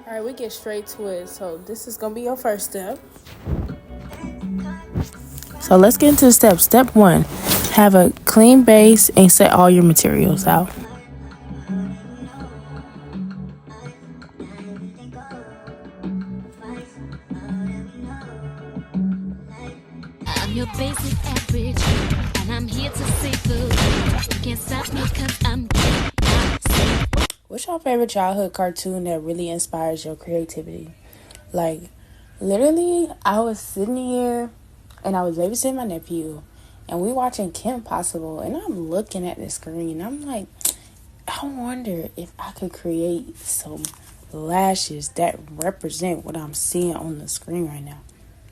All right, we get straight to it. So this is gonna be your first step. So let's get into the steps. Step 1, have a clean base and set all your materials out. I'm your basic average, and I'm here to save the world. You can't stop me cause I'm What's your favorite childhood cartoon that really inspires your creativity? Like, literally, I was sitting here and I was babysitting my nephew, and we watching Kim Possible, and I'm looking at the screen. I'm like, I wonder if I could create some lashes that represent what I'm seeing on the screen right now.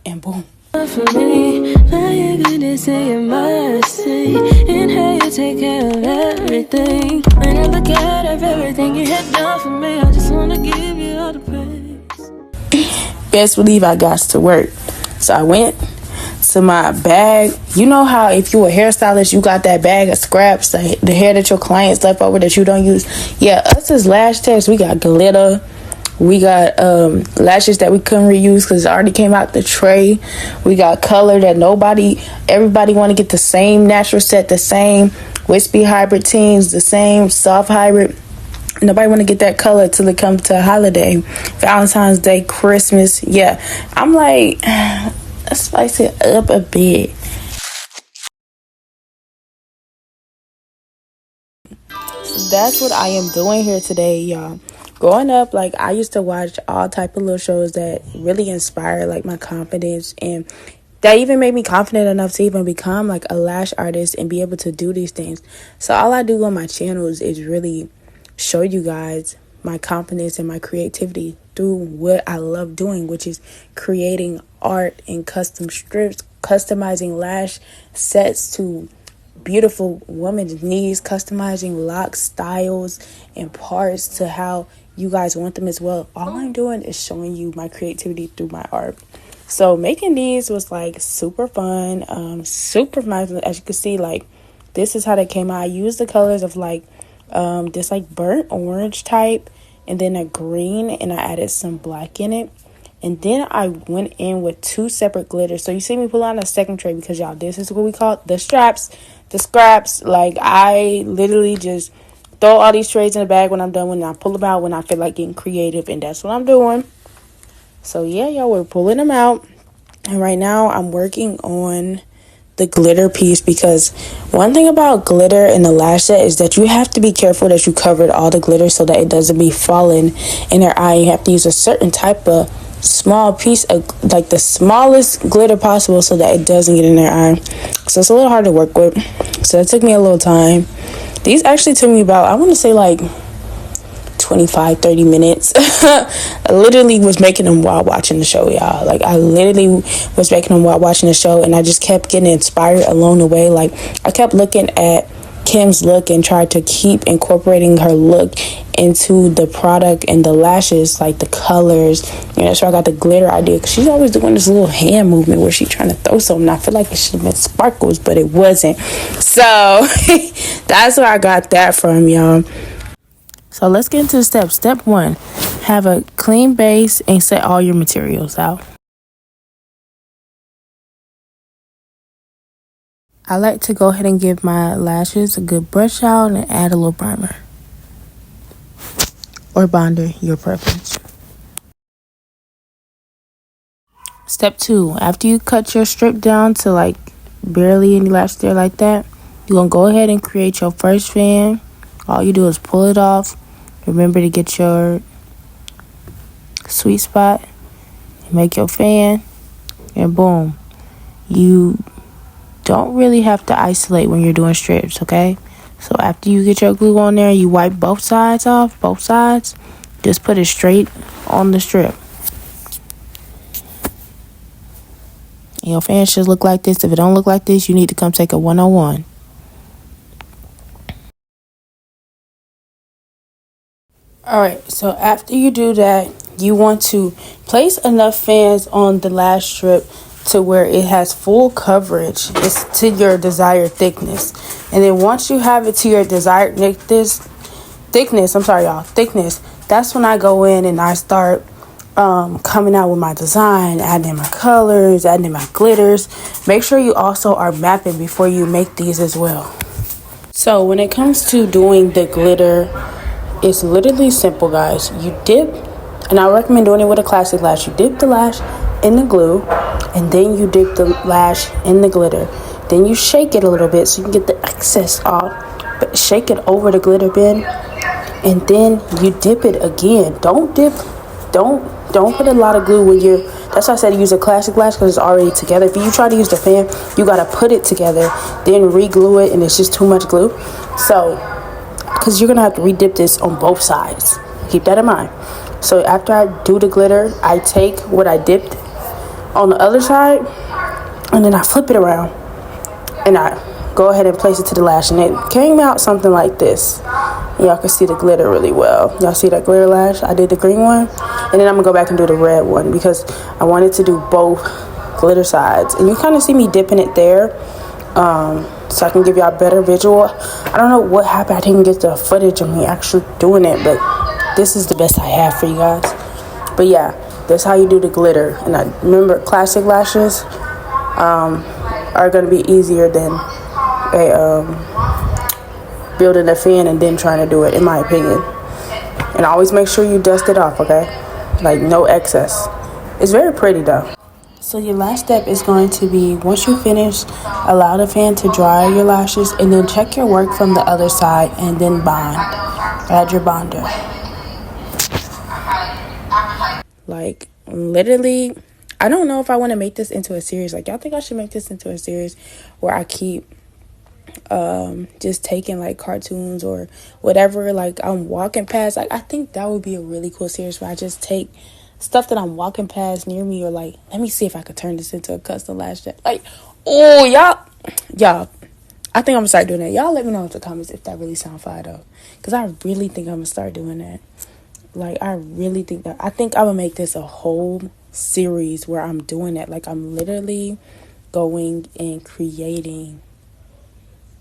And boom. For me, now you're gonna say your mercy, and how you take care of everything. When I look at everything you had done for me, I just wanna give you all the praise. Best believe I got to work. So I went to my bag. You know how if you a hairstylist, you got that bag of scraps, like the hair that your clients left over that you don't use. Yeah, us as lash techs, we got glitter. We got lashes that we couldn't reuse because it already came out the tray. We got color that everybody want to get the same natural set, the same wispy hybrid teens, the same soft hybrid. Nobody want to get that color till it comes to a holiday, Valentine's Day, Christmas. Yeah, I'm like, let's spice it up a bit. So that's what I am doing here today, y'all. Growing up, like, I used to watch all type of little shows that really inspired like my confidence, and that even made me confident enough to even become like a lash artist and be able to do these things. So all I do on my channels is really show you guys my confidence and my creativity through what I love doing, which is creating art and custom strips, customizing lash sets to beautiful women's needs, customizing lock styles and parts to how you guys want them as well. All I'm doing is showing you my creativity through my art. So making these was like super fun, super nice. As you can see, like, this is how they came out. I used the colors of like this like burnt orange type, and then a green, and I added some black in it. And then I went in with 2 separate glitters. So you see me pull on a second tray because, y'all, this is what we call the straps, the scraps. Like, I literally just throw all these trays in the bag when I'm done, when I pull them out when I feel like getting creative, and that's what I'm doing. So yeah, y'all, we're pulling them out. And right now I'm working on the glitter piece, because one thing about glitter in the lash set is that you have to be careful that you covered all the glitter so that it doesn't be falling in their eye. You have to use a certain type of small piece of, like, the smallest glitter possible so that it doesn't get in their eye. So it's a little hard to work with. So it took me a little time. These actually took me about, I want to say, like 25-30 minutes. I literally was making them while watching the show, y'all. Like, I literally was making them while watching the show, and I just kept getting inspired along the way. Like, I kept looking at Kim's look and tried to keep incorporating her look into the product and the lashes, like the colors. You know, so I got the glitter idea, because she's always doing this little hand movement where she's trying to throw something. I feel like it should have been sparkles, but it wasn't. So that's where I got that from, y'all. So let's get into the steps. Step 1, have a clean base and set all your materials out. I like to go ahead and give my lashes a good brush out and add a little primer or bonder, your preference. Step 2, after you cut your strip down to like barely any lash there like that, you're going to go ahead and create your first fan. All you do is pull it off. Remember to get your sweet spot and make your fan, and boom. You don't really have to isolate when you're doing strips, okay? So after you get your glue on there, you wipe both sides off, both sides. Just put it straight on the strip. And your fan should look like this. If it don't look like this, you need to come take a 101. Alright, so after you do that, you want to place enough fans on the lash strip to where it has full coverage. It's to your desired thickness. And then once you have it to your desired thickness, that's when I go in and I start coming out with my design, adding in my colors, adding in my glitters. Make sure you also are mapping before you make these as well. So when it comes to doing the glitter, it's literally simple, guys. You dip, and I recommend doing it with a classic lash. You dip the lash in the glue, and then you dip the lash in the glitter. Then you shake it a little bit so you can get the excess off, but shake it over the glitter bin, and then you dip it again. Don't put a lot of glue when you're, that's why I said use a classic lash, because it's already together. If you try to use the fan, you got to put it together, then re-glue it, and it's just too much glue. So, because you're going to have to re-dip this on both sides. Keep that in mind. So after I do the glitter, I take what I dipped on the other side, and then I flip it around, and I go ahead and place it to the lash, and it came out something like this. Y'all can see the glitter really well. Y'all see that glitter lash? I did the green one, and then I'm gonna go back and do the red one because I wanted to do both glitter sides. And you kind of see me dipping it there, so I can give y'all a better visual. I don't know what happened. I didn't get the footage of me actually doing it, but this is the best I have for you guys. But yeah, that's how you do the glitter. And I remember classic lashes are gonna be easier than building a fan and then trying to do it, in my opinion. And always make sure you dust it off, okay? Like no excess. It's very pretty though. So your last step is going to be, once you finish, allow the fan to dry your lashes, and then check your work from the other side, and then bond. Add your bonder. Like literally, I don't know if I want to make this into a series. Like, y'all think I should make this into a series where I keep just taking like cartoons or whatever, like I'm walking past. Like, I think that would be a really cool series where I just take stuff that I'm walking past near me, or like, let me see if I could turn this into a custom lash jet. Like, oh, y'all, I think I'm gonna start doing that. Y'all let me know in the comments if that really sounds fire though, because I really think I'm gonna start doing that. Like, I really think that, I think I'm gonna make this a whole series where I'm doing that. Like, I'm literally going and creating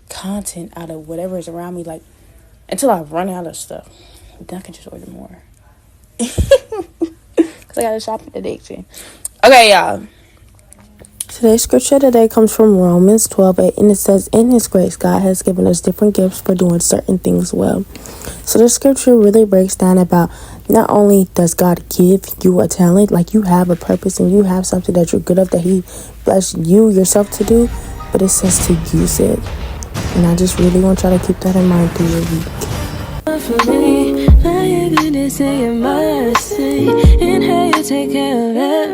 content out of whatever is around me, like, until I run out of stuff. Then I can just order more. Because I got a shopping addiction. Okay, y'all. Today's scripture today comes from Romans 12:8, and it says, in His grace, God has given us different gifts for doing certain things well. So the scripture really breaks down about, not only does God give you a talent, like you have a purpose and you have something that you're good at, that He blessed you yourself to do, but it says to use it. And I just really want y'all to keep that in mind through your week. For me, my goodness, say your mercy, and how you take care of it.